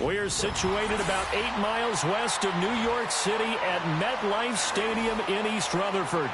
We are situated about 8 miles west of New York City at MetLife Stadium in East Rutherford.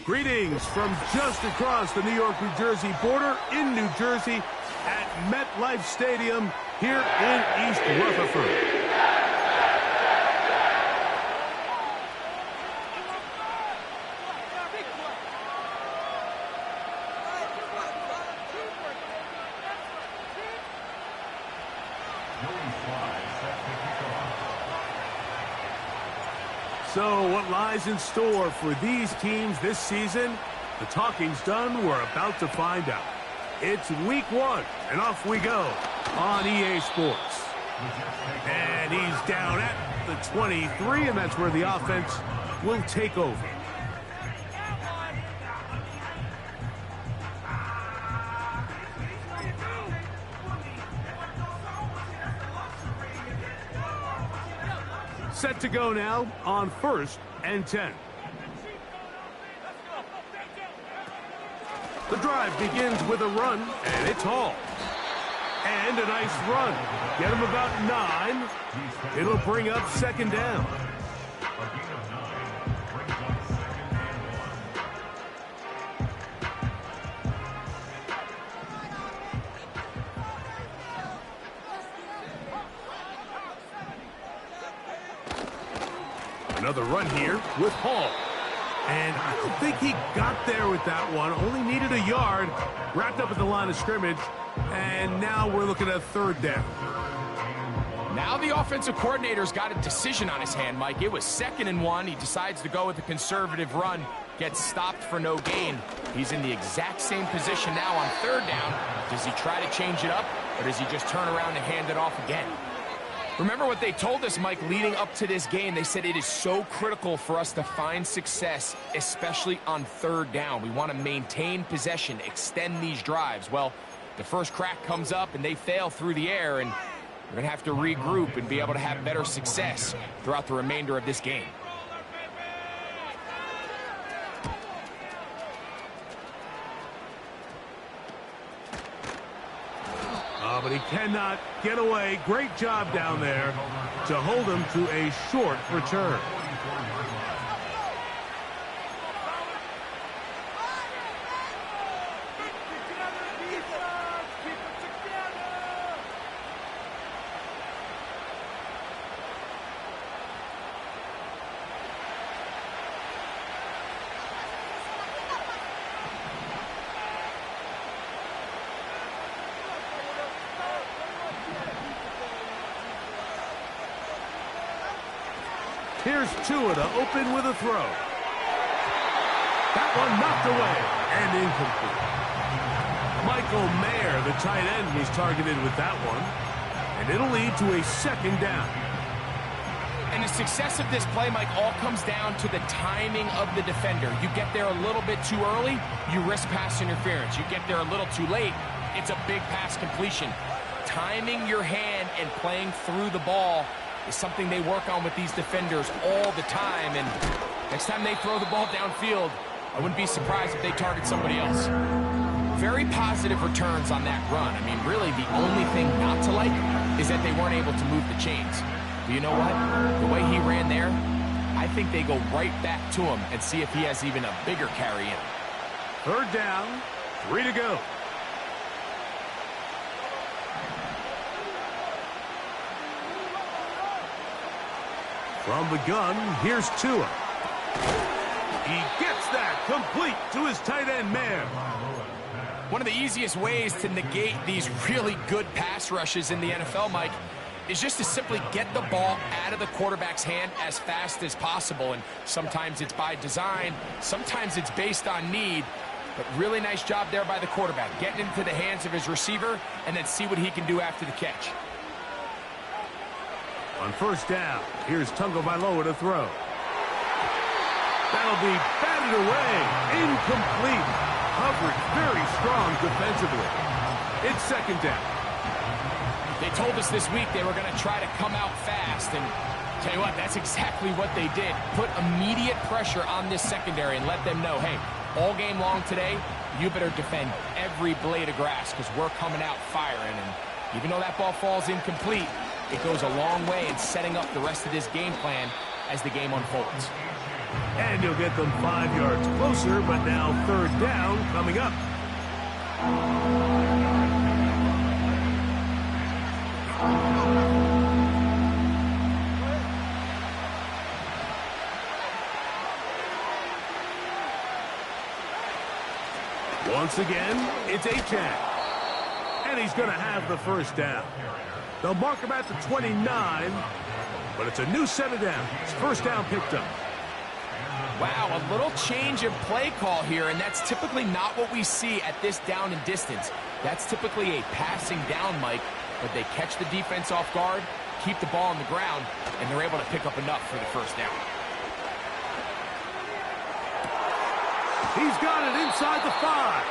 Greetings from just across the New York-New Jersey border in New Jersey at MetLife Stadium here in East Rutherford. So what lies in store for these teams this season? The talking's done. We're about to find out. It's week 1, and off we go on EA Sports. And he's down at the 23, and that's where the offense will take over. Set to go now on 1st and 10. The drive begins with a run, and it's hauled. And a nice run. Get him about 9. It'll bring up 2nd down. Another run here with Hall. And I don't think he got there with that one. Only needed a yard. Wrapped up at the line of scrimmage. And now we're looking at 3rd down. Now the offensive coordinator's got a decision on his hand, Mike. It was 2nd and 1. He decides to go with a conservative run. Gets stopped for no gain. He's in the exact same position now on 3rd down. Does he try to change it up, or does he just turn around and hand it off again? Remember what they told us, Mike, leading up to this game. They said it is so critical for us to find success, especially on 3rd down. We want to maintain possession, extend these drives. Well, the first crack comes up, and they fail through the air, and we're going to have to regroup and be able to have better success throughout the remainder of this game. But he cannot get away. Great job down there to hold him to a short return. Here's Tua to open with a throw. That one knocked away and incomplete. Michael Mayer, the tight end, was targeted with that one. And it'll lead to a second down. And the success of this play, Mike, all comes down to the timing of the defender. You get there a little bit too early, you risk pass interference. You get there a little too late, it's a big pass completion. Timing your hand and playing through the ball is something they work on with these defenders all the time. And next time they throw the ball downfield, I wouldn't be surprised if they target somebody else. Very positive returns on that run. I mean, really, the only thing not to like is that they weren't able to move the chains. But you know what? The way he ran there, I think they go right back to him and see if he has even a bigger carry in. Third down, 3 to go. From the gun, here's Tua. He gets that complete to his tight end man. One of the easiest ways to negate these really good pass rushes in the NFL, Mike, is just to simply get the ball out of the quarterback's hand as fast as possible. And sometimes it's by design, sometimes it's based on need. But really nice job there by the quarterback, getting into the hands of his receiver and then see what he can do after the catch. On first down, here's Tagovailoa to throw. That'll be batted away. Incomplete. Coverage very strong defensively. It's second down. They told us this week they were going to try to come out fast. And tell you what, that's exactly what they did. Put immediate pressure on this secondary and let them know, hey, all game long today, you better defend every blade of grass because we're coming out firing. And even though that ball falls incomplete, it goes a long way in setting up the rest of this game plan as the game unfolds. And you'll get them 5 yards closer, but now third down coming up. Once again, it's Achane. And he's going to have the first down. They'll mark him at the 29, but it's a new set of downs. First down picked up. Wow, a little change of play call here, and that's typically not what we see at this down and distance. That's typically a passing down, Mike, but they catch the defense off guard, keep the ball on the ground, and they're able to pick up enough for the first down. He's got it inside the 5.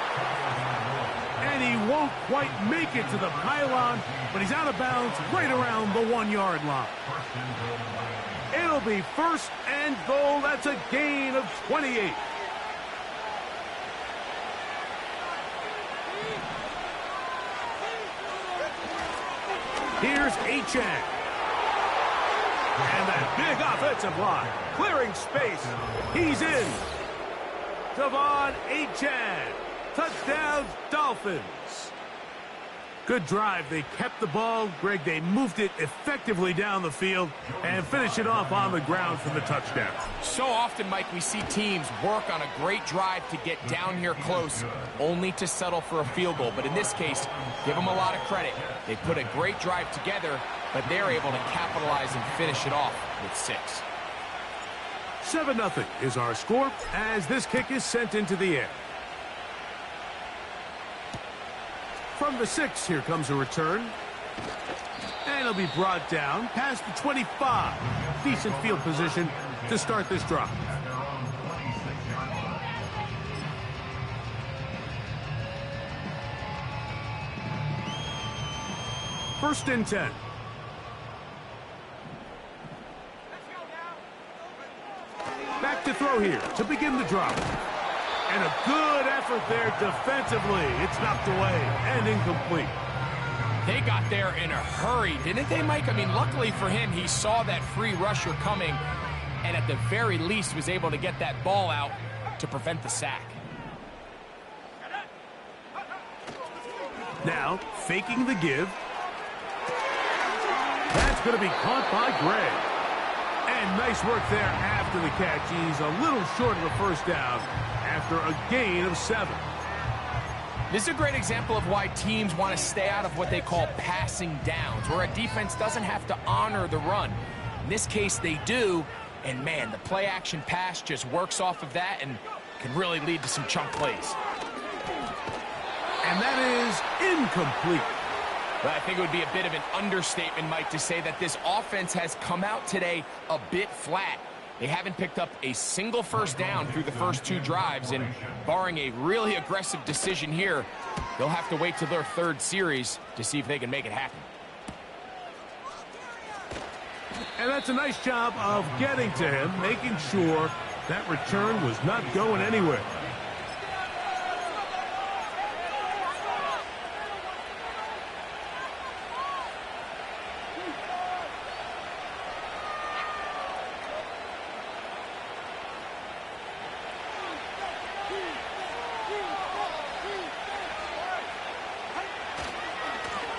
And he won't quite make it to the pylon, but he's out of bounds right around the 1 yard line. It'll be first and goal. That's a gain of 28. Here's Achane. And that big offensive line, clearing space. He's in. De'Von Achane. Touchdown, Dolphins. Good drive. They kept the ball. Greg, they moved it effectively down the field and finished it off on the ground for the touchdown. So often, Mike, we see teams work on a great drive to get down here close, only to settle for a field goal. But in this case, give them a lot of credit. They put a great drive together, but they're able to capitalize and finish it off with 6. 7-0 is our score as this kick is sent into the air. From the 6, here comes a return. And it'll be brought down past the 25. Decent field position to start this drive. First and 10. Back to throw here to begin the drive. And a good effort there defensively. It's knocked away and incomplete. They got there in a hurry, didn't they, Mike? I mean, luckily for him, he saw that free rusher coming and at the very least was able to get that ball out to prevent the sack. Now, faking the give. That's going to be caught by Greg. And nice work there after the catch. He's a little short of the first down after a gain of 7. This is a great example of why teams want to stay out of what they call passing downs, where a defense doesn't have to honor the run. In this case, they do, And man, the play action pass just works off of that and can really lead to some chunk plays. And that is incomplete. But I think it would be a bit of an understatement, Mike, to say that this offense has come out today a bit flat. They haven't picked up a single first down through the first 2 drives, and barring a really aggressive decision here, they'll have to wait till their 3rd series to see if they can make it happen. And that's a nice job of getting to him, making sure that return was not going anywhere.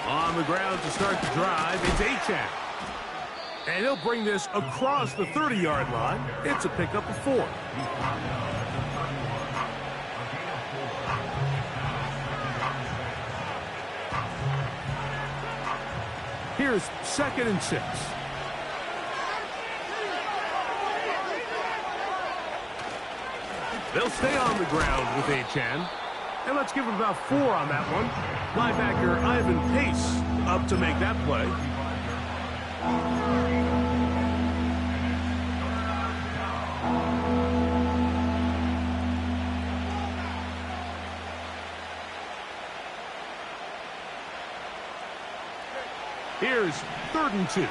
On the ground to start the drive, it's Achane. And he'll bring this across the 30-yard line. It's a pickup of 4. Here's 2nd and 6. They'll stay on the ground with Achane. And let's give him about 4 on that one. Linebacker Ivan Pace up to make that play. Here's 3rd and 2.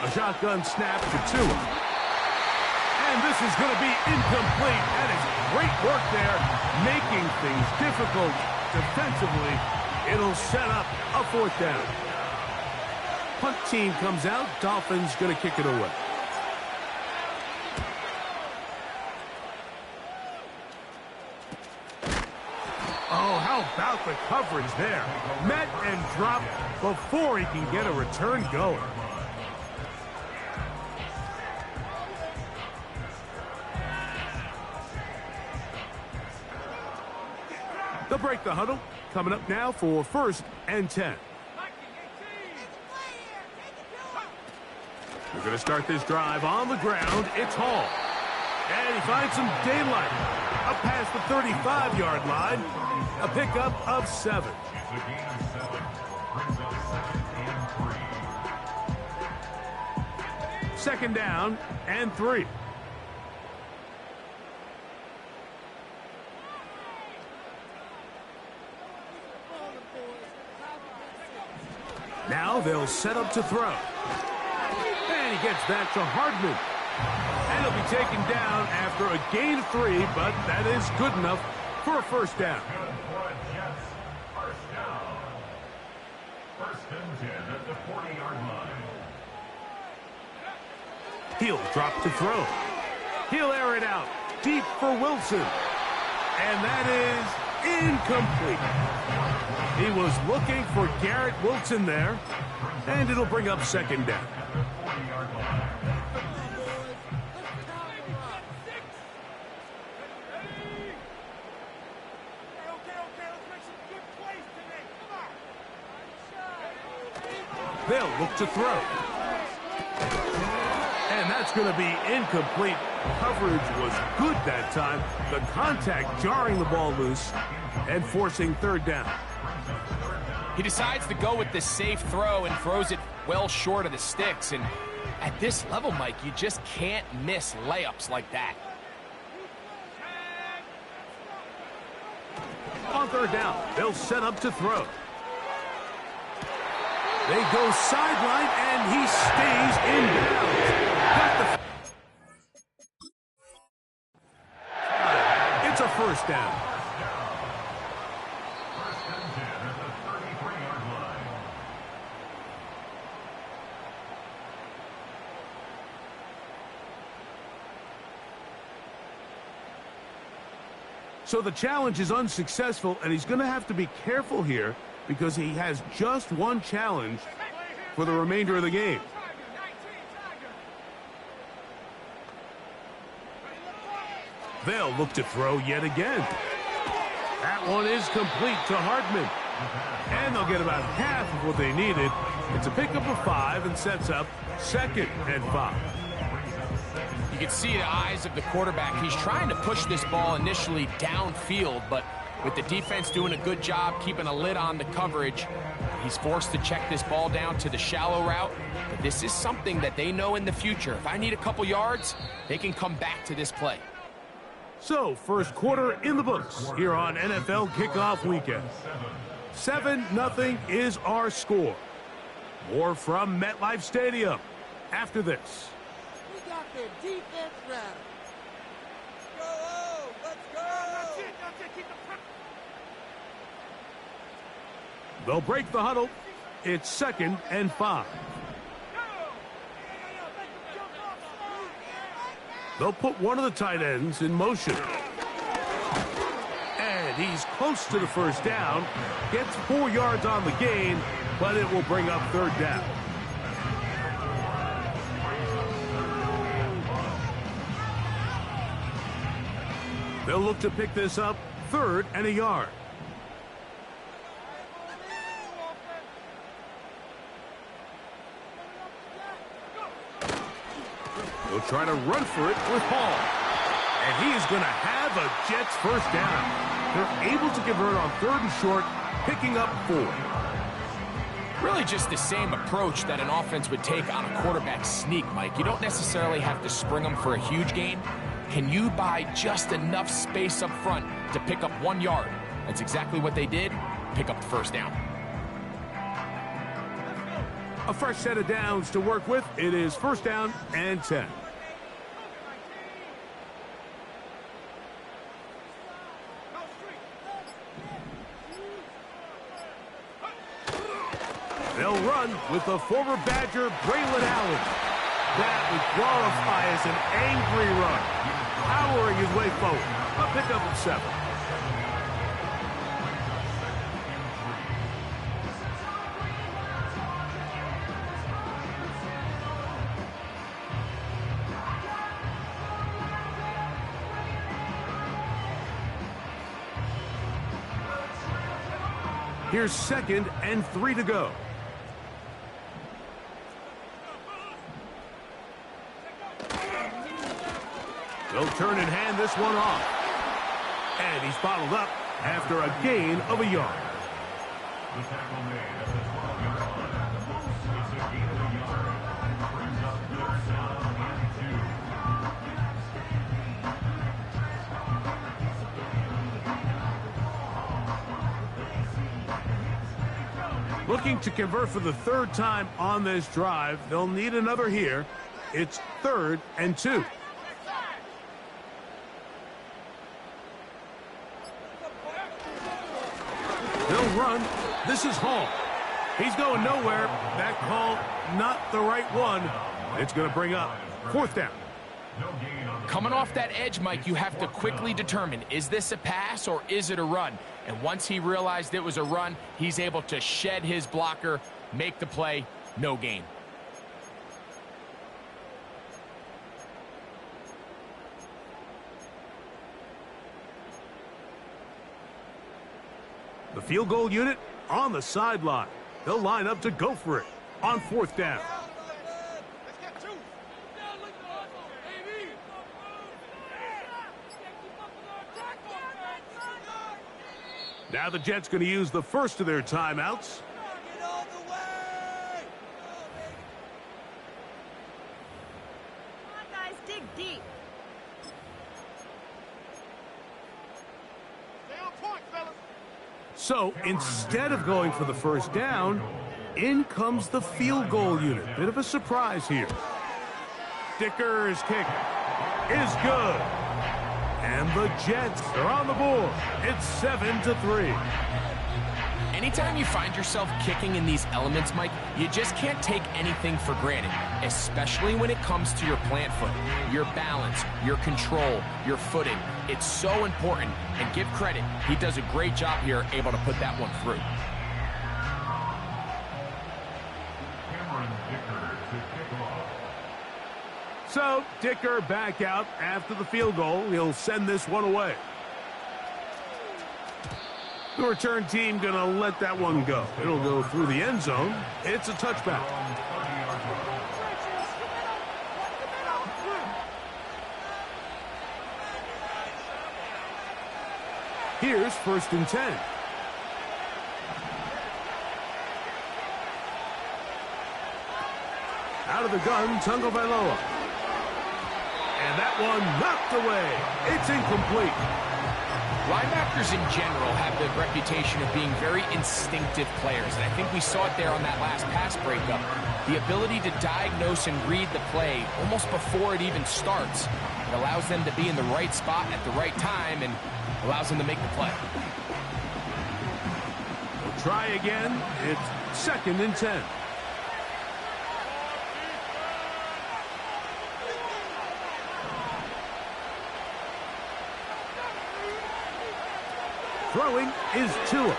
A shotgun snap to Tua. And this is going to be incomplete. That is great work there, making things difficult defensively. It'll set up a 4th down. Punt team comes out. Dolphins going to kick it away. Oh, how about the coverage there? Met and dropped before he can get a return going. They'll break the huddle. Coming up now for 1st and 10. We're going to start this drive on the ground. It's Hall. And he finds some daylight. Up past the 35-yard line. A pickup of 7. Second down and 3. Now they'll set up to throw. And he gets that to Hardman. And he'll be taken down after a gain of 3, but that is good enough for a 1st down. First and 10 at the 40-yard line. He'll drop to throw. He'll air it out deep for Wilson. And that is incomplete. He was looking for Garrett Wilson there. And it'll bring up 2nd down. They'll look to throw. And that's going to be incomplete. Coverage was good that time. The contact jarring the ball loose and forcing 3rd down. He decides to go with the safe throw and throws it well short of the sticks. And at this level, Mike, you just can't miss layups like that. On 3rd down, they'll set up to throw. They go sideline, and he stays inbounds. It's a 1st down. First and 10 at the 33-yard line. So the challenge is unsuccessful, and he's going to have to be careful here because he has just one challenge for the remainder of the game. They'll look to throw yet again. That one is complete to Hardman. And they'll get about half of what they needed. It's a pickup of 5 and sets up 2nd and 5. You can see the eyes of the quarterback. He's trying to push this ball initially downfield, but with the defense doing a good job keeping a lid on the coverage, he's forced to check this ball down to the shallow route. But this is something that they know in the future. If I need a couple yards, they can come back to this play. So, first quarter in the books here on NFL Kickoff Weekend. 7-0 is our score. More from MetLife Stadium after this. We got their defense rattled. Go, let's go! They'll break the huddle. It's 2nd and 5. They'll put one of the tight ends in motion. And he's close to the first down. Gets 4 yards on the gain, but it will bring up 3rd down. They'll look to pick this up 3rd and a yard. They'll try to run for it with Hall. And he is going to have a Jets first down. They're able to convert on 3rd and short, picking up 4. Really just the same approach that an offense would take on a quarterback sneak, Mike. You don't necessarily have to spring them for a huge gain. Can you buy just enough space up front to pick up 1 yard? That's exactly what they did. Pick up the first down. A fresh set of downs to work with. It is 1st down and 10. They'll run with the former Badger, Braylon Allen. That would qualify as an angry run, powering his way forward. A pickup of 7. Here's 2nd and 3 to go. They'll turn and hand this one off. And he's bottled up after a gain of a yard. The tackle made at the 12-yard line. It's a gain of a yard. Brings up 3rd down and 2. Looking to convert for the 3rd time on this drive. They'll need another here. It's 3rd and 2. They'll run. This is Hall. He's going nowhere. That call, not the right one. It's going to bring up 4th down. Coming off that edge, Mike, you have to quickly determine, is this a pass or is it a run? And once he realized it was a run, he's able to shed his blocker, make the play, no gain. The field goal unit on the sideline. They'll line up to go for it on 4th down. Now the Jets going to use the first of their timeouts. Get all the way! Come on, guys, dig deep. Stay on point, fellas. So instead of going for the first down, in comes the field goal unit. Bit of a surprise here. Dicker's kick is good. And the Jets are on the board. It's 7-3. Anytime you find yourself kicking in these elements, Mike, you just can't take anything for granted, especially when it comes to your plant foot, your balance, your control, your footing. It's so important, and give credit, he does a great job here, able to put that one through. Cameron Dicker to kick off. So Dicker back out after the field goal. He'll send this one away. The return team going to let that one go. It'll go through the end zone. It's a touchback. Here's 1st and 10. Out of the gun, Tagovailoa. And that one knocked away. It's incomplete. Linebackers in general have the reputation of being very instinctive players, and I think we saw it there on that last pass breakup. The ability to diagnose and read the play almost before it even starts. It allows them to be in the right spot at the right time and allows them to make the play. We'll try again. It's 2nd and 10. Throwing is Tua.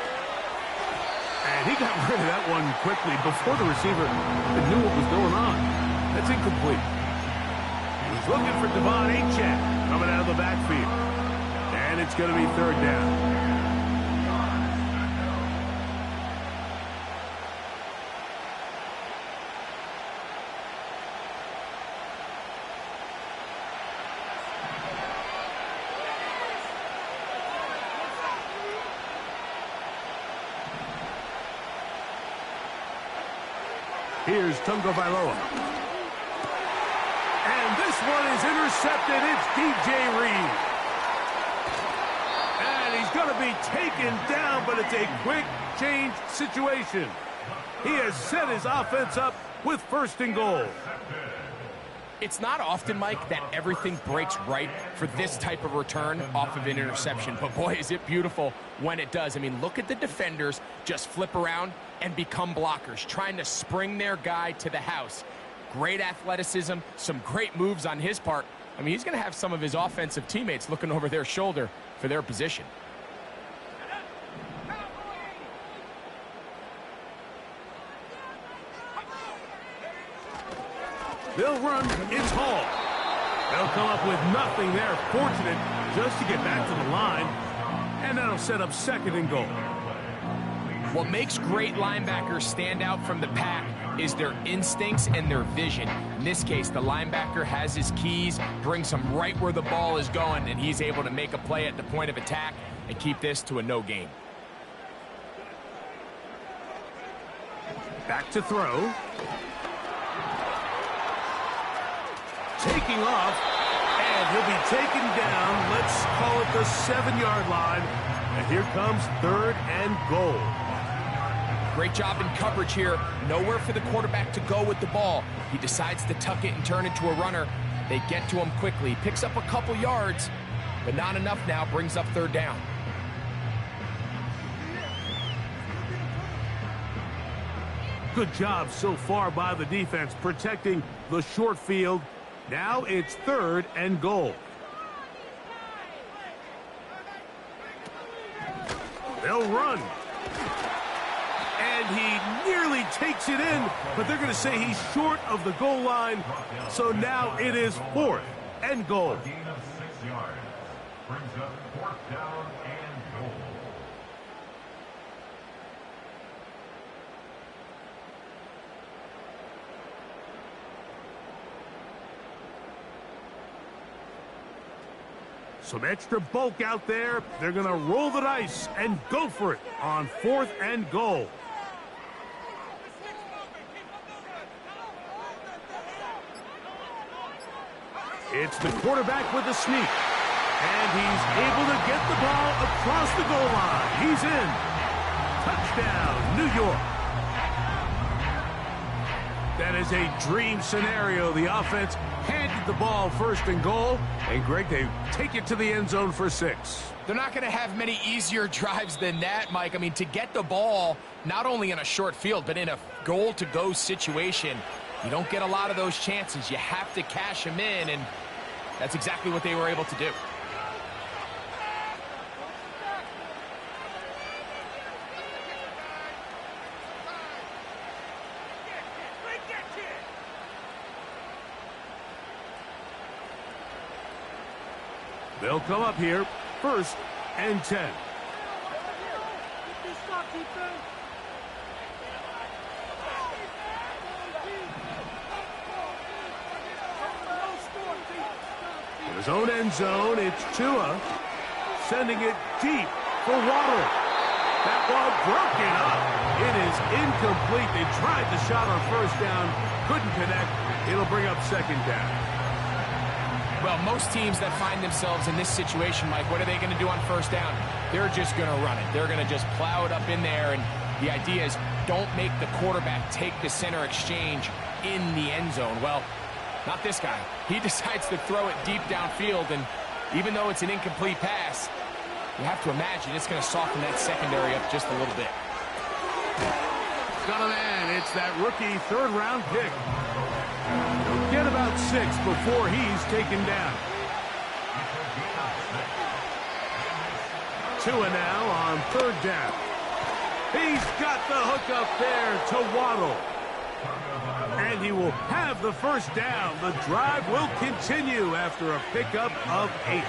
And he got rid of that one quickly before the receiver knew what was going on. That's incomplete. He's looking for Devon Achane coming out of the backfield. And it's going to be 3rd down. Here's Tagovailoa. And this one is intercepted. It's DJ Reed. And he's going to be taken down, but it's a quick change situation. He has set his offense up with 1st and goal. It's not often, Mike, that everything breaks right for this type of return off of an interception. But, boy, is it beautiful when it does. I mean, look at the defenders just flip around and become blockers, trying to spring their guy to the house. Great athleticism, some great moves on his part. I mean, he's going to have some of his offensive teammates looking over their shoulder for their position. They'll run. It's Hall. They'll come up with nothing there. Fortunate just to get back to the line. And that'll set up 2nd and goal. What makes great linebackers stand out from the pack is their instincts and their vision. In this case, the linebacker has his keys, brings him right where the ball is going, and he's able to make a play at the point of attack and keep this to a no gain. Back to throw. Taking off, and he'll be taken down. Let's call it the 7-yard line. And here comes 3rd and goal. Great job in coverage here. Nowhere for the quarterback to go with the ball. He decides to tuck it and turn it to a runner. They get to him quickly. Picks up a couple yards, but not enough now. Brings up 3rd down. Good job so far by the defense protecting the short field. Now it's 3rd and goal. They'll run. And he nearly takes it in, but they're going to say he's short of the goal line. So now it is 4th and goal. Gain of 6 yards. Brings up 4th down and goal. Some extra bulk out there. They're going to roll the dice and go for it on 4th and goal. It's the quarterback with the sneak. And he's able to get the ball across the goal line. He's in. Touchdown, New York. That is a dream scenario. The offense handed the ball 1st and goal. And, Greg, they take it to the end zone for 6. They're not going to have many easier drives than that, Mike. I mean, to get the ball, not only in a short field, but in a goal-to-go situation, you don't get a lot of those chances. You have to cash them in, and that's exactly what they were able to do. They'll come up here, 1st and 10. In his own end zone, it's Tua sending it deep for Waddle. That ball broken up. It is incomplete. They tried the shot on first down, couldn't connect. It'll bring up second down. Well, most teams that find themselves in this situation, Mike, what are they going to do on first down? They're just going to run it. They're going to just plow it up in there, and the idea is don't make the quarterback take the center exchange in the end zone. Well, not this guy. He decides to throw it deep downfield, and even though it's an incomplete pass, you have to imagine it's going to soften that secondary up just a little bit. Got a man. It's that rookie third-round pick. He'll get about 6 before he's taken down. Tua now on third down. He's got the hook up there to Waddle. And he will have the first down. The drive will continue after a pickup of 8.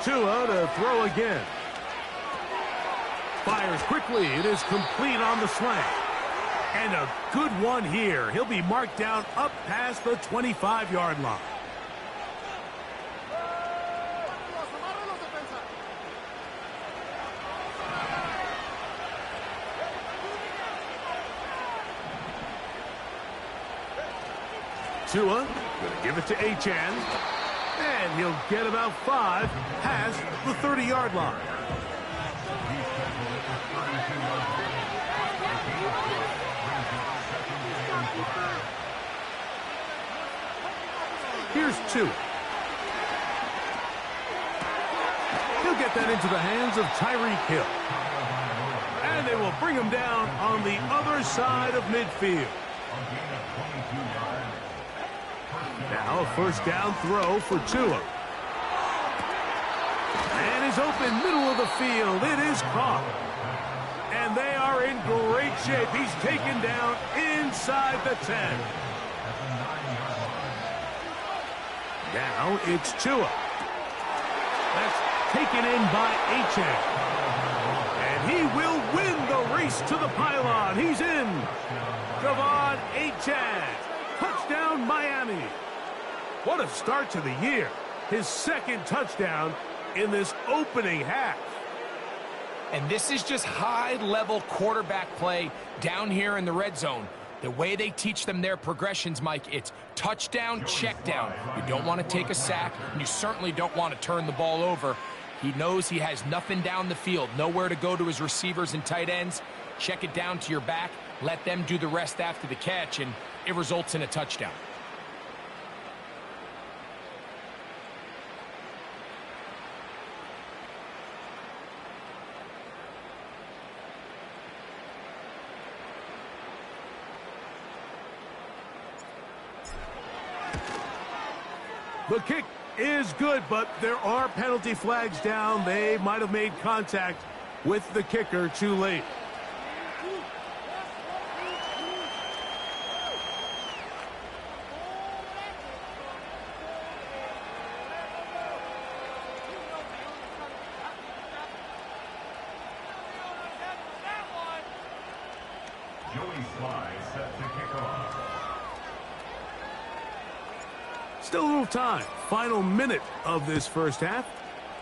Tua to throw again. Fires quickly. It is complete on the slant. And a good one here. He'll be marked down up past the 25-yard line. Tua going to give it to Achane. And he'll get about 5 past the 30-yard line. Here's 2. He'll get that into the hands of Tyreek Hill. And they will bring him down on the other side of midfield. Now a first down throw for Tua. And is open middle of the field. It is caught. And they are in great shape. He's taken down inside the 10. Now it's Tua. That's taken in by Achane. And he will win the race to the pylon. He's in. De'Von Achane. Touchdown, Miami. What a start to the year. His second touchdown in this opening half. And this is just high-level quarterback play down here in the red zone. The way they teach them their progressions, Mike, it's touchdown, check down. You don't want to take a sack, and you certainly don't want to turn the ball over. He knows he has nothing down the field, nowhere to go to his receivers and tight ends. Check it down to your back, let them do the rest after the catch, and it results in a touchdown. The kick is good, but there are penalty flags down. They might have made contact with the kicker too late. Joey Sly set to kick off. Still a little time. Final minute of this first half.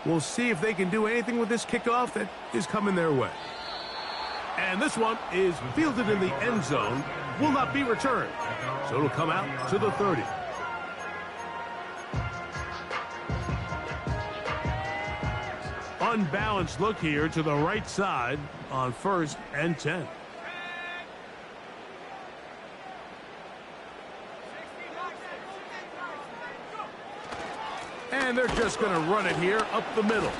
We'll see if they can do anything with this kickoff that is coming their way. And this one is fielded in the end zone. Will not be returned. So it'll come out to the 30. Unbalanced look here to the right side on 1st and 10. And they're just going to run it here up the middle.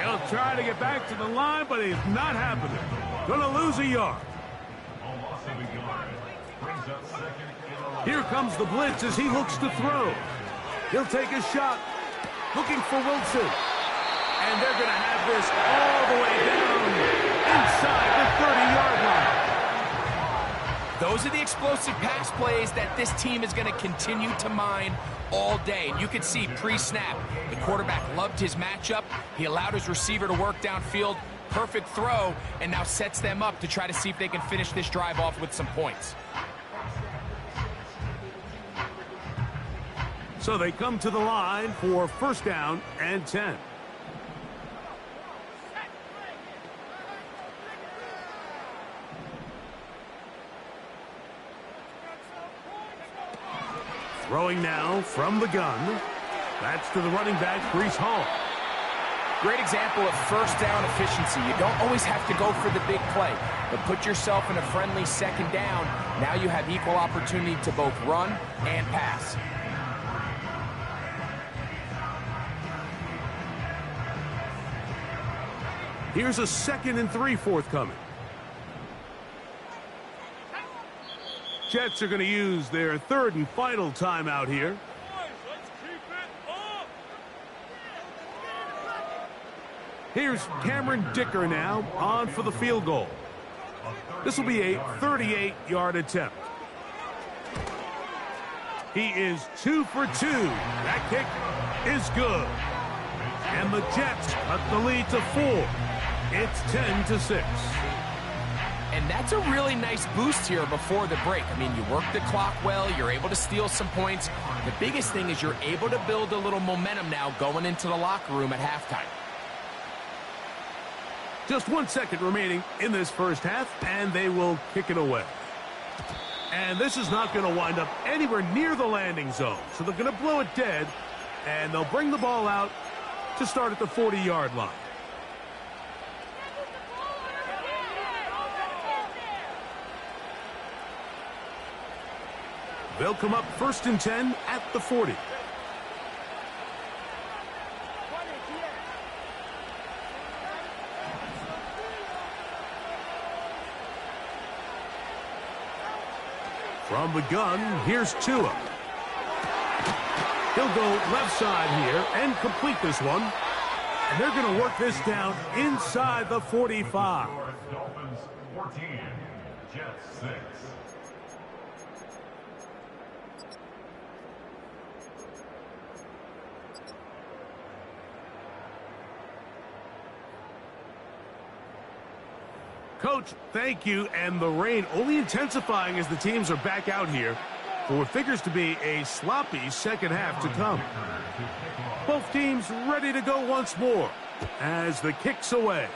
He'll try to get back to the line, but it's not happening. Going to lose a yard. Here comes the blitz as he looks to throw. He'll take a shot, looking for Wilson. And they're going to have this all the way down inside the 30-yard line. Those are the explosive pass plays that this team is going to continue to mine all day. And you can see pre-snap, the quarterback loved his matchup. He allowed his receiver to work downfield. Perfect throw, and now sets them up to try to see if they can finish this drive off with some points. So they come to the line for first down and 10. Throwing now from the gun. That's to the running back, Breece Hall. Great example of first down efficiency. You don't always have to go for the big play, but put yourself in a friendly second down. Now you have equal opportunity to both run and pass. Here's a 2nd and 3 forthcoming. Jets are going to use their 3rd and final timeout here. Here's Cameron Dicker now on for the field goal. This will be a 38-yard attempt. He is 2 for 2. That kick is good. And the Jets cut the lead to 4. It's 10-6. And that's a really nice boost here before the break. I mean, you work the clock well, you're able to steal some points. The biggest thing is you're able to build a little momentum now going into the locker room at halftime. Just 1 second remaining in this first half, and they will kick it away. And this is not going to wind up anywhere near the landing zone, so they're going to blow it dead, and they'll bring the ball out to start at the 40-yard line. They'll come up 1st and 10 at the 40. From the gun, here's Tua. He'll go left side here and complete this one. And they're going to work this down inside the 45. Dolphins 14, Jets 6. Coach, thank you. And the rain only intensifying as the teams are back out here for what figures to be a sloppy second half to come. Both teams ready to go once more as the kick's away.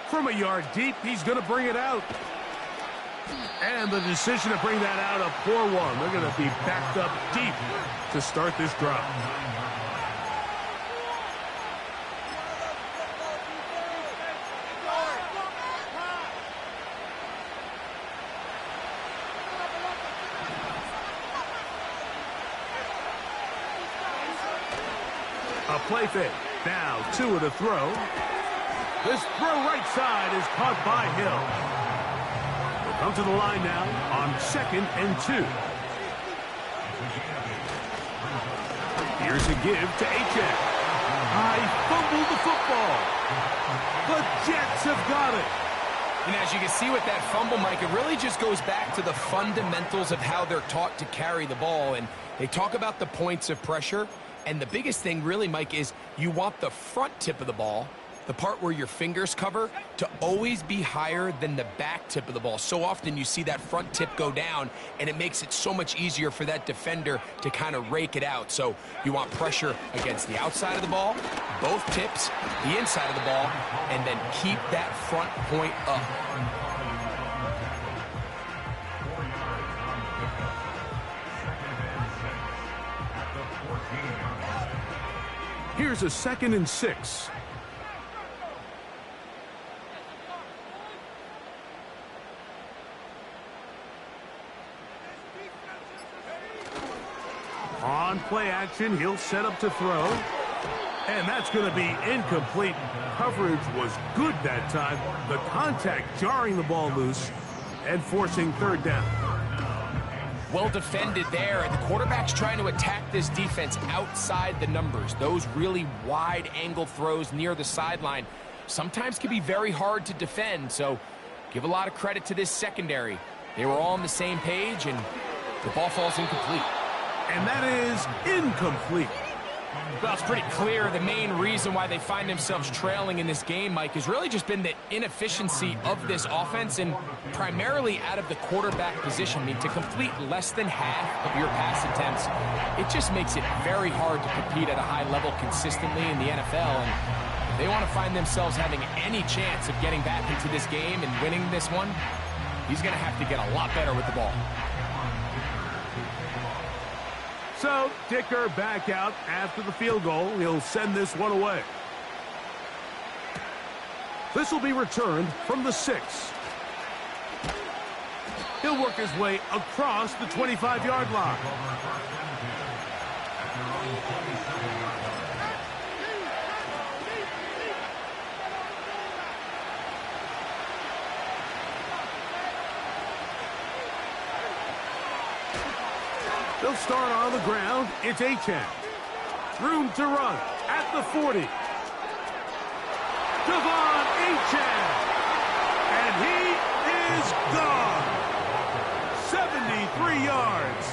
From a yard deep, he's going to bring it out. And the decision to bring that out, a poor one. They're going to be backed up deep to start this drive. A play fake. Now Tua to throw. This throw right side is caught by Hill. They'll come to the line now on 2nd and 2. Here's a give to Achane. I fumbled the football. The Jets have got it. And as you can see with that fumble, Mike, it really just goes back to the fundamentals of how they're taught to carry the ball. And they talk about the points of pressure. And the biggest thing really, Mike, is you want the front tip of the ball, the part where your fingers cover, to always be higher than the back tip of the ball. So often you see that front tip go down, and it makes it so much easier for that defender to kind of rake it out. So you want pressure against the outside of the ball, both tips, the inside of the ball, and then keep that front point up. Here's a 2nd and 6. On play action, he'll set up to throw. And that's going to be incomplete. Coverage was good that time. The contact jarring the ball loose and forcing 3rd down. Well defended there, and the quarterback's trying to attack this defense outside the numbers. Those really wide angle throws near the sideline. sometimes can be very hard to defend, so give a lot of credit to this secondary. They were all on the same page, and the ball falls incomplete. And that is incomplete. Well, it's pretty clear the main reason why they find themselves trailing in this game, Mike, has really just been the inefficiency of this offense and primarily out of the quarterback position. I mean, to complete less than half of your pass attempts, it just makes it very hard to compete at a high level consistently in the NFL. And if they want to find themselves having any chance of getting back into this game and winning this one, he's going to have to get a lot better with the ball. So, Dicker back out after the field goal. He'll send this one away. This will be returned from the 6. He'll work his way across the 25-yard line. They'll start on the ground. It's Achane. Room to run at the 40. Devon Achane. And he is gone. 73 yards.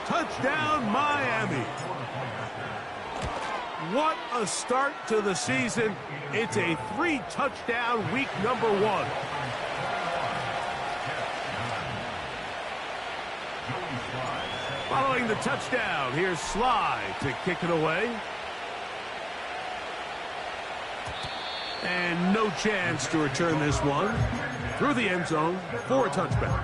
Touchdown, Miami. What a start to the season. It's a 3-touchdown week number 1. Following the touchdown, here's Sly to kick it away. And no chance to return this one through the end zone for a touchback.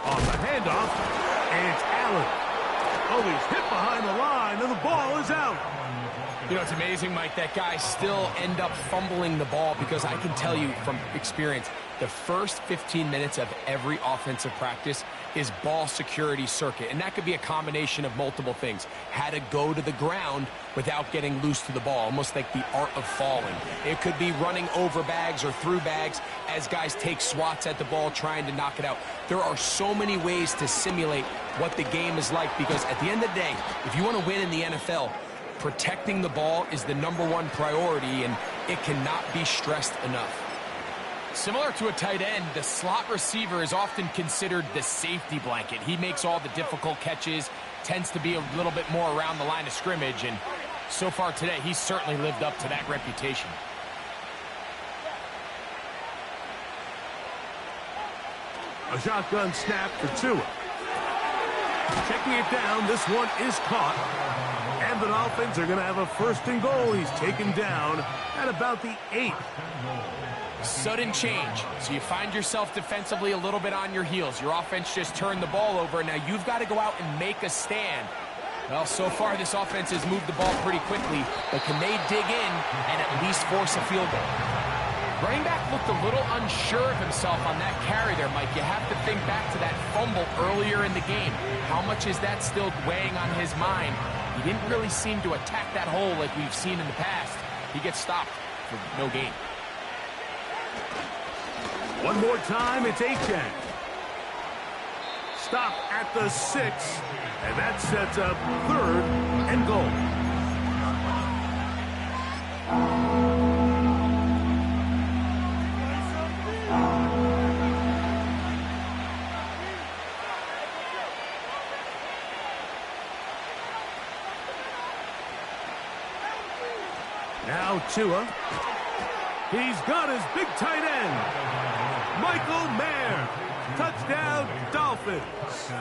On the handoff, and it's Allen. Oh, he's hit behind the line, and the ball is out. You know, it's amazing, Mike, that guys still end up fumbling the ball because I can tell you from experience, the first 15 minutes of every offensive practice is ball security circuit, and that could be a combination of multiple things. How to go to the ground without getting loose to the ball, almost like the art of falling. It could be running over bags or through bags as guys take swats at the ball trying to knock it out. There are so many ways to simulate what the game is like because at the end of the day, if you want to win in the NFL, protecting the ball is the #1 priority, and it cannot be stressed enough. Similar to a tight end, the slot receiver is often considered the safety blanket. He makes all the difficult catches, tends to be a little bit more around the line of scrimmage, and so far today, he's certainly lived up to that reputation. A shotgun snap for Tua. Checking it down, this one is caught. And the Dolphins are going to have a 1st and goal. He's taken down at about the 8. Sudden change. So you find yourself defensively a little bit on your heels. Your offense just turned the ball over, and now you've got to go out and make a stand. Well, so far this offense has moved the ball pretty quickly, but can they dig in and at least force a field goal? Running back looked a little unsure of himself on that carry there, Mike. You have to think back to that fumble earlier in the game. How much is that still weighing on his mind? He didn't really seem to attack that hole like we've seen in the past. He gets stopped for no gain. One more time, it's Achane. Stop at the 6, and that sets up 3rd and goal. Now Tua. He's got his big tight end, Michael Mayer. Touchdown, Dolphins.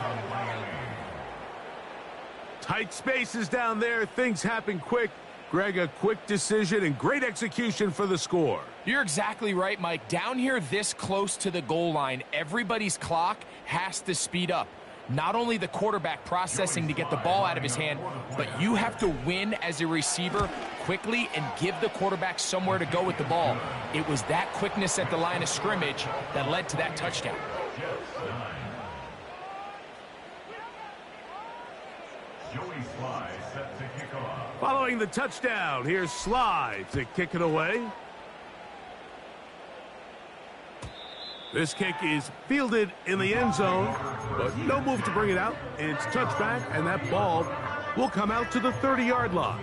Tight spaces down there. Things happen quick. Greg, a quick decision and great execution for the score. You're exactly right, Mike. Down here this close to the goal line, everybody's clock has to speed up. Not only the quarterback processing to get the ball out of his hand, but you have to win as a receiver quickly and give the quarterback somewhere to go with the ball. It was that quickness at the line of scrimmage that led to that touchdown. Joey Sly set to kick off. Following the touchdown, here's Sly to kick it away. This kick is fielded in the end zone, but no move to bring it out. It's touchback, and that ball will come out to the 30-yard line.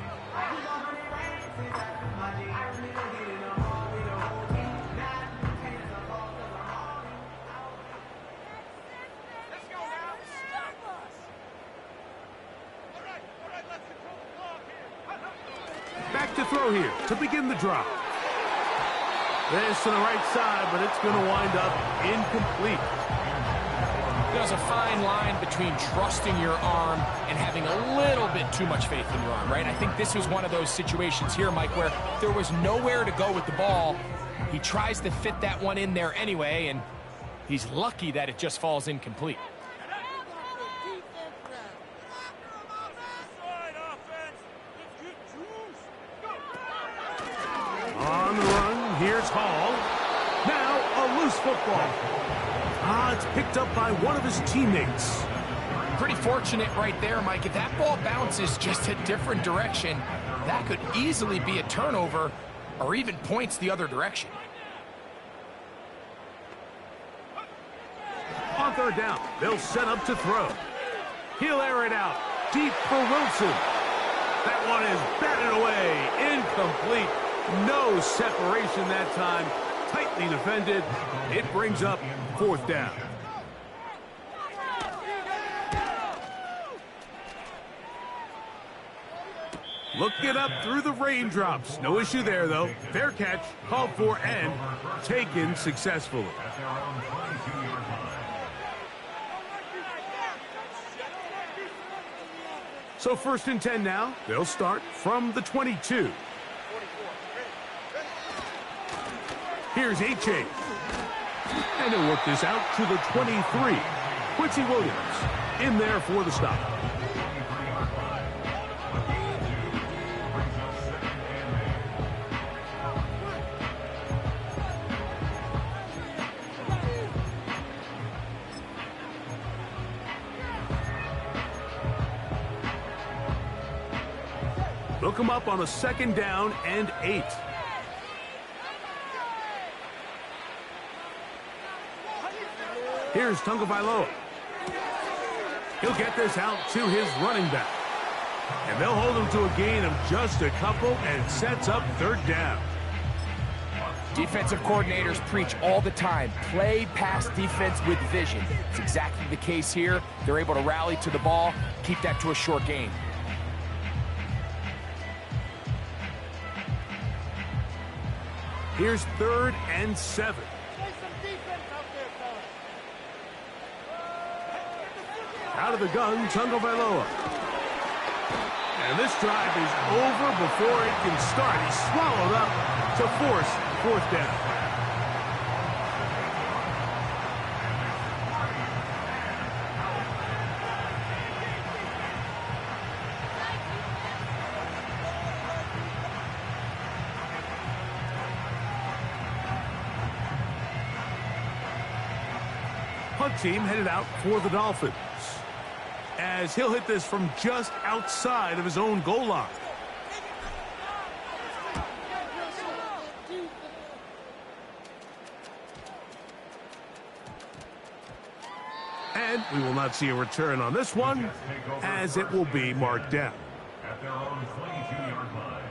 Back to throw here to begin the drive. This to the right side, but it's going to wind up incomplete. There's a fine line between trusting your arm and having a little bit too much faith in your arm, right? I think this was one of those situations here, Mike, where there was nowhere to go with the ball. He tries to fit that one in there anyway, and he's lucky that it just falls incomplete. On the run, here's Hall. Now a loose football. It's picked up by one of his teammates. Pretty fortunate right there, Mike. If that ball bounces just a different direction, that could easily be a turnover or even points the other direction. On third down, they'll set up to throw. He'll air it out deep for Wilson. That one is batted away, incomplete. No separation that time, tightly defended. It brings up fourth down. Looking up through the raindrops. No issue there, though. Fair catch, called for, and taken successfully. At their own 22-yard line. So 1st and 10 now. They'll start from the 22. Here's H.A. And he'll work this out to the 23. Quincy Williams in there for the stop. Look him up on a 2nd down and 8. Here's Tagovailoa. He'll get this out to his running back. And they'll hold him to a gain of just a couple and sets up 3rd down. Defensive coordinators preach all the time, play pass defense with vision. It's exactly the case here. They're able to rally to the ball, keep that to a short gain. Here's 3rd and 7. Out of the gun, Tagovailoa. And this drive is over before it can start. He's swallowed up to force 4th down. Punt team headed out for the Dolphins, as he'll hit this from just outside of his own goal line. And we will not see a return on this one, as it will be marked down. At their own 22-yard line.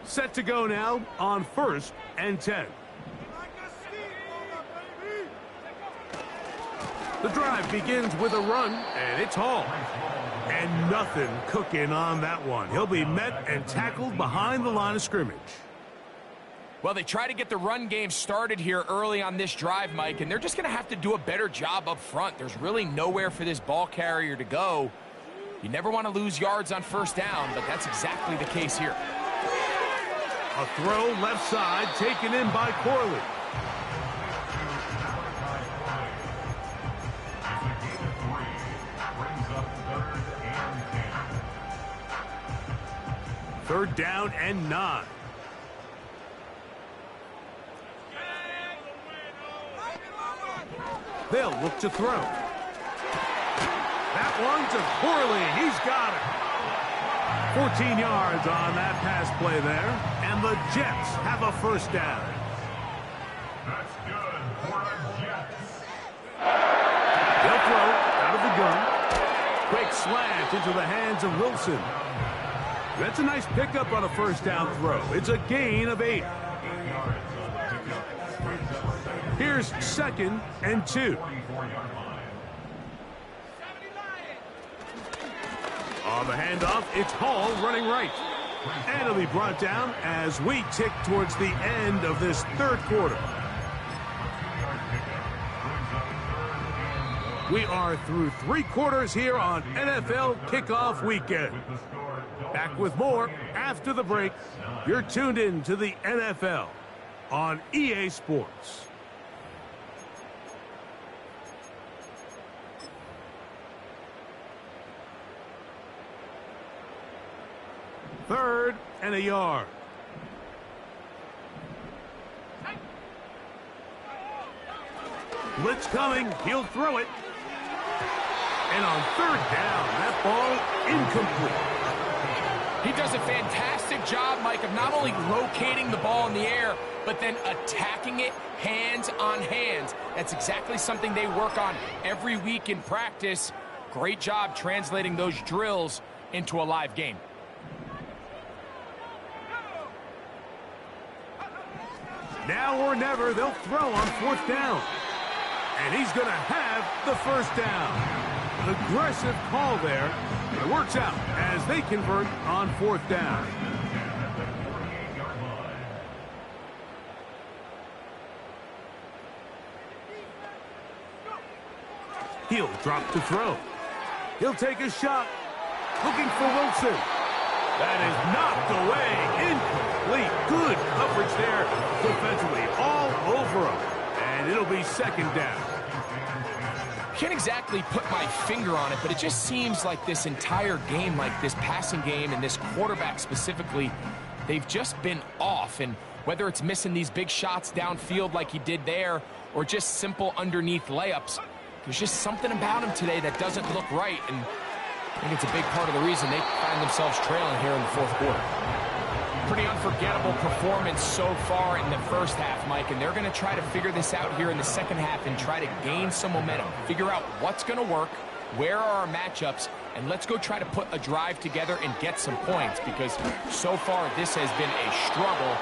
Set to go now on 1st and 10. The drive begins with a run, and it's Hall. And nothing cooking on that one. He'll be met and tackled behind the line of scrimmage. Well, they try to get the run game started here early on this drive, Mike, and they're just going to have to do a better job up front. There's really nowhere for this ball carrier to go. You never want to lose yards on 1st down, but that's exactly the case here. A throw left side taken in by Corley. Third down and 9. They'll look to throw. That one to Corley. He's got it. 14 yards on that pass play there. And the Jets have a first down. That's good for the Jets. They'll throw out of the gun. Quick slant into the hands of Wilson. That's a nice pickup on a first down throw. It's a gain of 8. Here's 2nd and 2. On the handoff, it's Hall running right. And it'll be brought down as we tick towards the end of this third quarter. We are through 3 quarters here on NFL Kickoff Weekend. Back with more after the break. You're tuned in to the NFL on EA Sports. Third and a yard. Blitz coming. He'll throw it. And on third down, that ball incomplete. He does a fantastic job, Mike, of not only locating the ball in the air, but then attacking it hands on hands. That's exactly something they work on every week in practice. Great job translating those drills into a live game. Now or never, they'll throw on 4th down. And he's going to have the first down. An aggressive call there. It works out as they convert on 4th down. He'll drop to throw. He'll take a shot. Looking for Wilson. That is knocked away. Incomplete. Good coverage there defensively. All over him. And it'll be 2nd down. Can't exactly put my finger on it, but it just seems like this entire game, like this passing game and this quarterback specifically, they've just been off. And whether it's missing these big shots downfield like he did there or just simple underneath layups, there's just something about him today that doesn't look right. And I think it's a big part of the reason they find themselves trailing here in the 4th quarter. Pretty unforgettable performance so far in the first half, Mike, and they're going to try to figure this out here in the second half and try to gain some momentum, figure out what's going to work, where are our matchups, and let's go try to put a drive together and get some points, because so far this has been a struggle,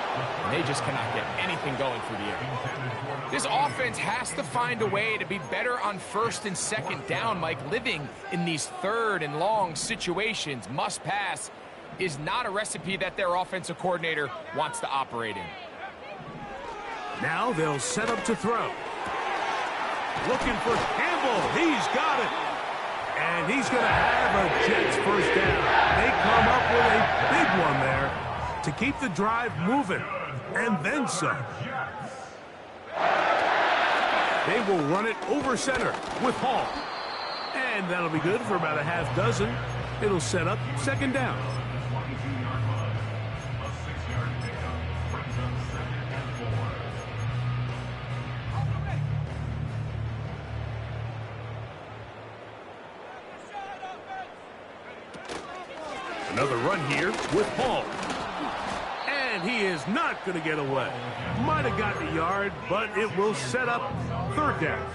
and they just cannot get anything going through the air. This offense has to find a way to be better on 1st and 2nd down, Mike. Living in these 3rd and long situations, must pass, is not a recipe that their offensive coordinator wants to operate in. Now they'll set up to throw. Looking for Campbell. He's got it. And he's going to have a Jets first down. They come up with a big one there to keep the drive moving. And then some. They will run it over center with Hall. And that'll be good for about a half dozen. It'll set up 2nd down. Another run here with Hall. And he is not going to get away. Might have gotten a yard, but it will set up 3rd down.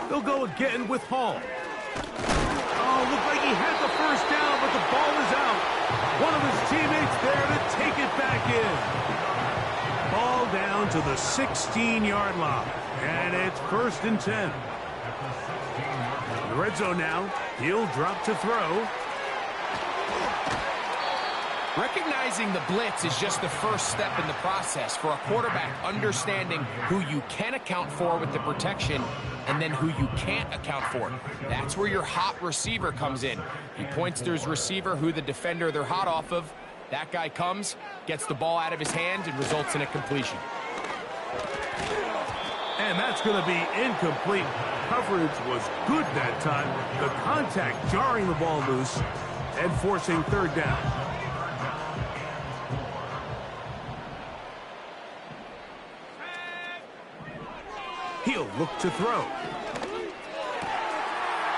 They'll go again with Hall. Oh, looked like he had the first down, but the ball is out. One of his teammates there to take it back in. Ball down to the 16-yard line. And it's 1st and 10. In the red zone now. He'll drop to throw. Recognizing the blitz is just the first step in the process for a quarterback, understanding who you can account for with the protection and then who you can't account for. That's where your hot receiver comes in. He points to his receiver, who the defender they're hot off of. That guy comes, gets the ball out of his hand, and results in a completion. And that's going to be incomplete. Coverage was good that time. The contact jarring the ball loose and forcing third down. He'll look to throw.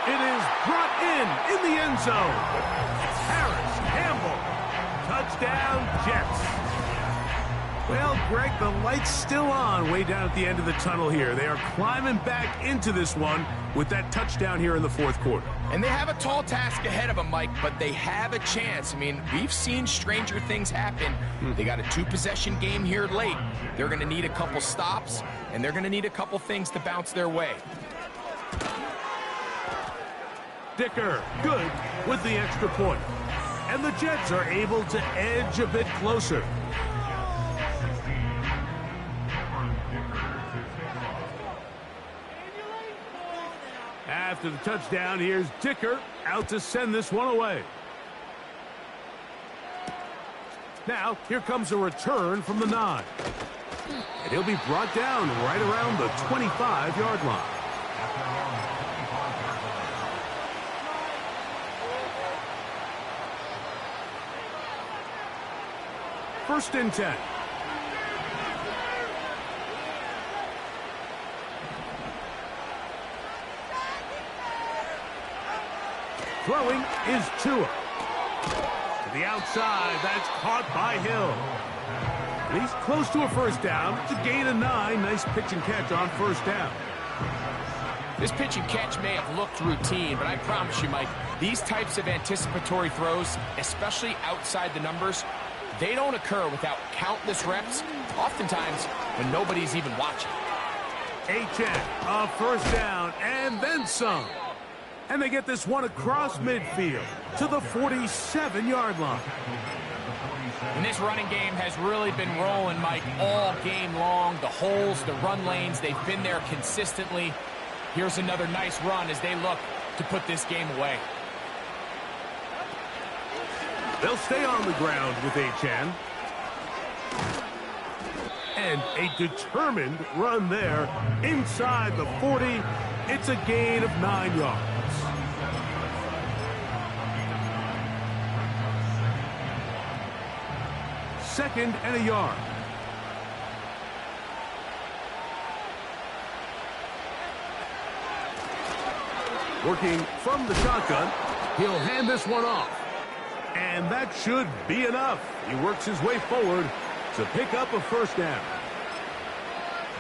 It is brought in the end zone. Harris Campbell. Touchdown, Jets. Well, Greg, the light's still on way down at the end of the tunnel here. They are climbing back into this one with that touchdown here in the fourth quarter. And they have a tall task ahead of them, Mike, but they have a chance. I mean, we've seen stranger things happen. They got a two-possession game here late. They're going to need a couple stops, and they're going to need a couple things to bounce their way. Dicker, good with the extra point. And the Jets are able to edge a bit closer. After the touchdown, here's Dicker out to send this one away. Now, here comes a return from the 9. And he'll be brought down right around the 25-yard line. First and 10. Throwing is Tua. To the outside, that's caught by Hill. And he's close to a first down. It's a gain of 9. Nice pitch and catch on first down. This pitch and catch may have looked routine, but I promise you, Mike, these types of anticipatory throws, especially outside the numbers, they don't occur without countless reps, oftentimes when nobody's even watching. Achane, a first down, and then some. And they get this one across midfield to the 47-yard line. And this running game has really been rolling, Mike, all game long. The holes, the run lanes, they've been there consistently. Here's another nice run as they look to put this game away. They'll stay on the ground with Achane. And a determined run there inside the 40. It's a gain of 9 yards. Second and a yard. Working from the shotgun, he'll hand this one off. And that should be enough. He works his way forward to pick up a first down.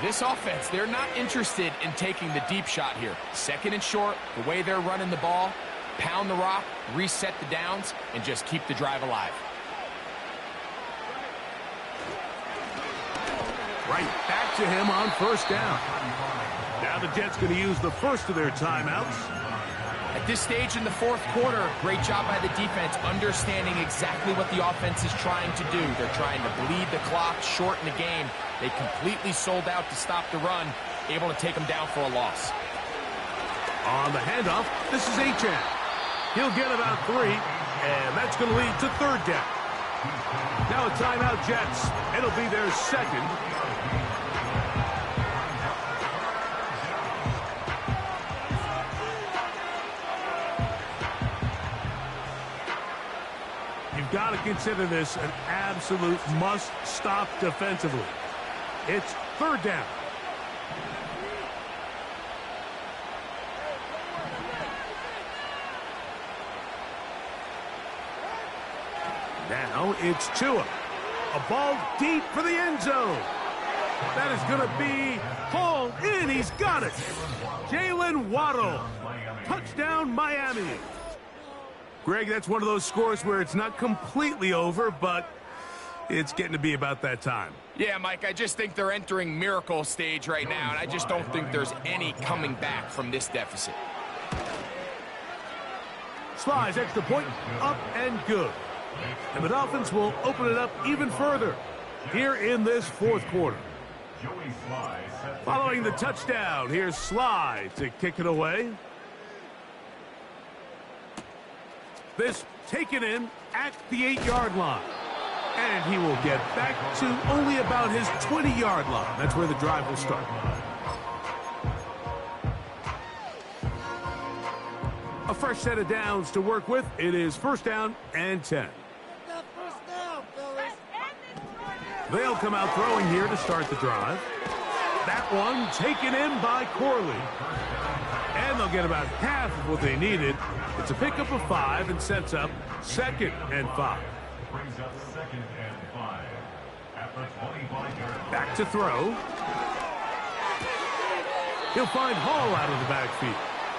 This offense, they're not interested in taking the deep shot here. Second and short, the way they're running the ball, pound the rock, reset the downs, and just keep the drive alive. Right back to him on first down. Now the Jets going to use the first of their timeouts. At this stage in the fourth quarter, great job by the defense understanding exactly what the offense is trying to do. They're trying to bleed the clock, shorten the game. They completely sold out to stop the run, able to take them down for a loss. On the handoff, this is Achane. He'll get about 3, and that's going to lead to third down. Now a timeout, Jets. It'll be their second. You've got to consider this an absolute must-stop defensively. It's third down. Now it's Tua. A ball deep for the end zone. That is going to be hauled in. He's got it. Jalen Waddle. Touchdown, Miami. Greg, that's one of those scores where it's not completely over, but it's getting to be about that time. Yeah, Mike, I just think they're entering miracle stage right now, and I just don't think there's any coming back from this deficit. Slides, extra point, up and good. And the Dolphins will open it up even further here in this fourth quarter. Following the touchdown, here's Sly to kick it away. This taken in at the 8-yard line. And he will get back to only about his 20-yard line. That's where the drive will start. A fresh set of downs to work with. It is first down and 10. Get that first down, fellas. They'll come out throwing here to start the drive. That one taken in by Corley. And they'll get about half of what they needed. It's a pickup of 5 and sets up 2nd and 5. Brings up 2nd and 5. At the 25-yard Back to throw. He'll find Hall out of the backfield.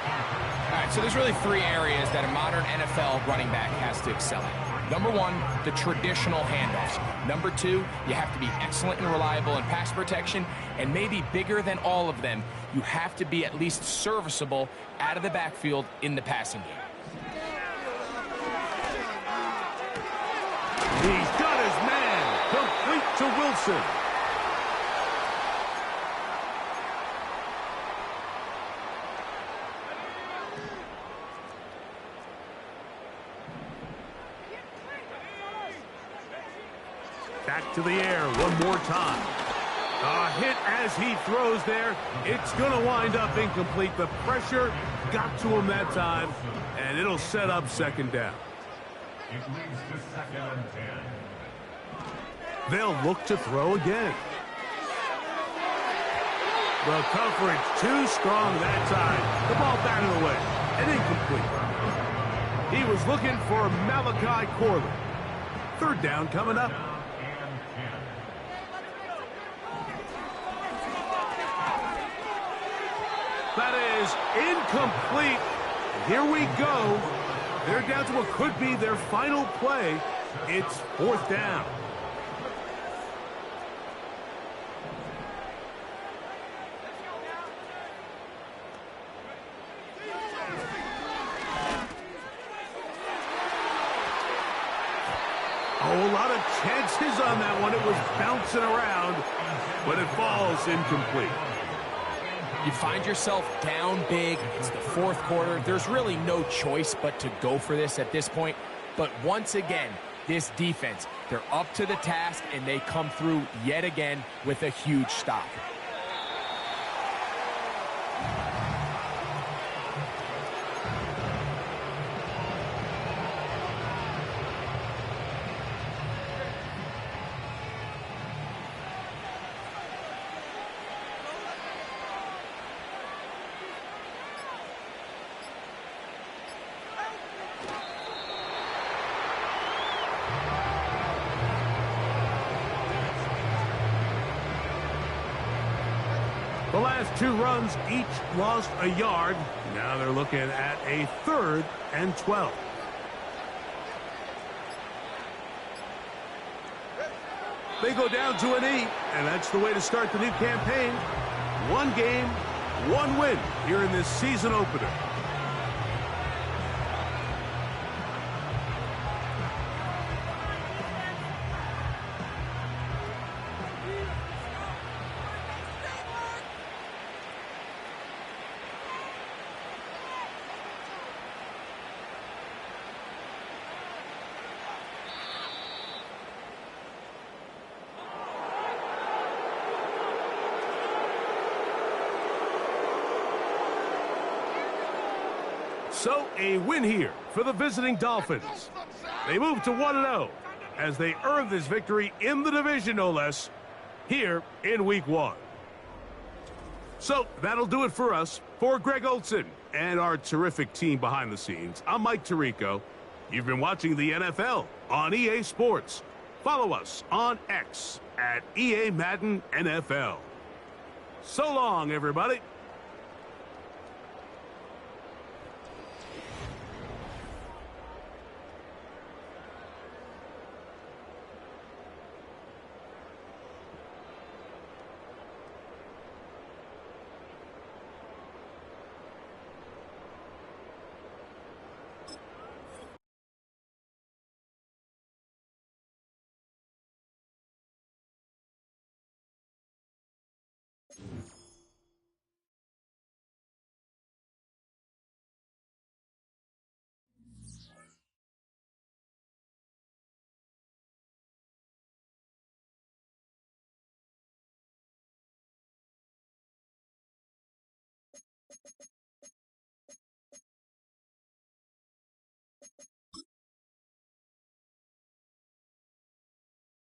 All right, so there's really 3 areas that a modern NFL running back has to excel at. Number 1, the traditional handoffs. Number 2, you have to be excellent and reliable in pass protection. And maybe bigger than all of them, you have to be at least serviceable out of the backfield in the passing game. He's got his man. Complete to Wilson. Back to the air one more time. A hit as he throws there. It's going to wind up incomplete. The pressure got to him that time, and it'll set up 2nd down. It leads to 2nd and 10. They'll look to throw again. The coverage too strong that time. The ball batted away and incomplete. He was looking for Malachi Corley. 3rd down coming up. That is incomplete. And here we go. They're down to what could be their final play. It's 4th down. Oh, a lot of chances on that one. It was bouncing around, but it falls incomplete. You find yourself down big. It's the 4th quarter. There's really no choice but to go for this at this point. But once again, this defense, they're up to the task, and they come through yet again with a huge stop. The last 2 runs each lost a yard. Now they're looking at a 3rd and 12. They go down to an 8, and that's the way to start the new campaign. 1 game, 1 win here in this season opener. So, a win here for the visiting Dolphins. They move to 1-0 as they earn this victory in the division, no less, here in Week 1. So, that'll do it for us. For Greg Olsen and our terrific team behind the scenes, I'm Mike Tirico. You've been watching the NFL on EA Sports. Follow us on X at EA Madden NFL. So long, everybody.